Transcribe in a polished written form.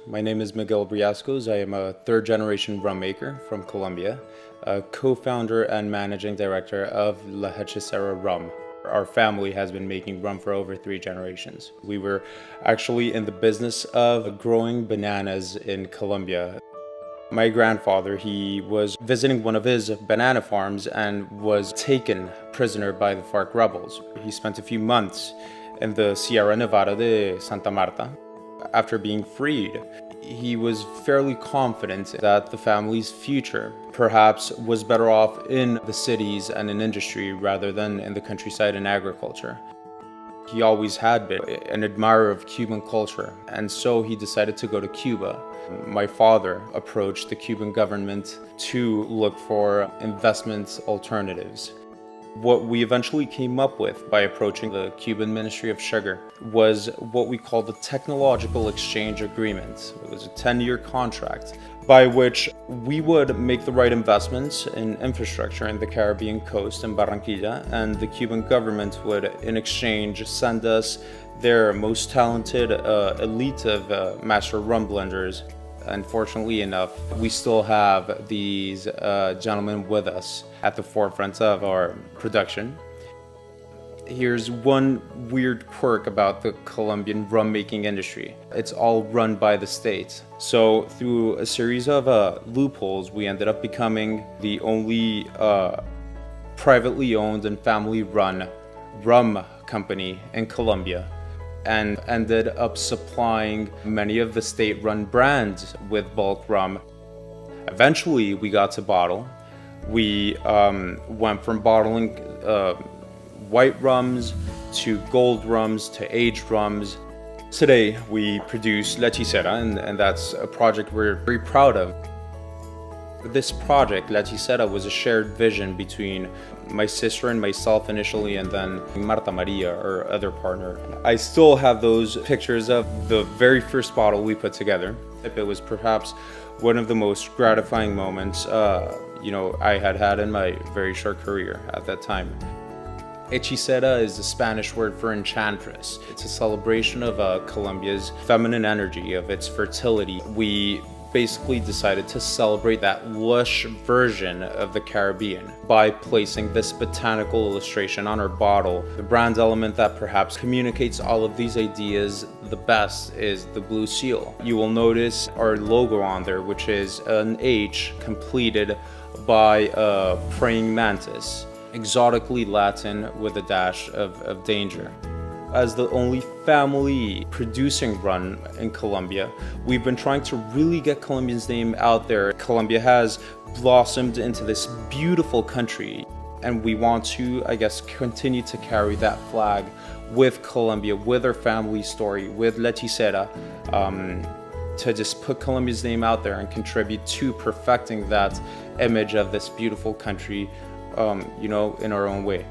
My name is Miguel Briascos. I am a third-generation rum maker from Colombia, a co-founder and managing director of La Hechicera rum. Our family has been making rum for over 3 generations. We were actually in the business of growing bananas in Colombia. My grandfather, he was visiting one of his banana farms and was taken prisoner by the FARC rebels. He spent a few months in the Sierra Nevada de Santa Marta. After being freed, he was fairly confident that the family's future perhaps was better off in the cities and in industry rather than in the countryside and agriculture. He always had been an admirer of Cuban culture, and so he decided to go to Cuba. My father approached the Cuban government to look for investment alternatives. What we eventually came up with by approaching the Cuban Ministry of Sugar was what we call the Technological Exchange Agreement. It was a 10-year contract by which we would make the right investments in infrastructure in the Caribbean coast in Barranquilla, and the Cuban government would, in exchange, send us their most talented elite of master rum blenders. Unfortunately enough, we still have these gentlemen with us at the forefront of our production. Here's one weird quirk about the Colombian rum making industry. It's all run by the state. So through a series of loopholes, we ended up becoming the only privately owned and family run rum company in Colombia, and ended up supplying many of the state-run brands with bulk rum. Eventually, we got to bottle. We went from bottling white rums to gold rums to aged rums. Today, we produce Hechicera, and that's a project we're very proud of. This project, Hechicera, was a shared vision between my sister and myself initially, and then Marta Maria, our other partner. I still have those pictures of the very first bottle we put together. It was perhaps one of the most gratifying moments I had in my very short career at that time. Hechicera is the Spanish word for enchantress. It's a celebration of Colombia's feminine energy, of its fertility. We basically decided to celebrate that lush version of the Caribbean by placing this botanical illustration on our bottle. The brand element that perhaps communicates all of these ideas the best is the blue seal. You will notice our logo on there, which is an H completed by a praying mantis, exotically Latin with a dash of danger. As the only family producing rum in Colombia, we've been trying to really get Colombia's name out there. Colombia has blossomed into this beautiful country, and we want to, continue to carry that flag with Colombia, with our family story, with Hechicera, to just put Colombia's name out there and contribute to perfecting that image of this beautiful country, in our own way.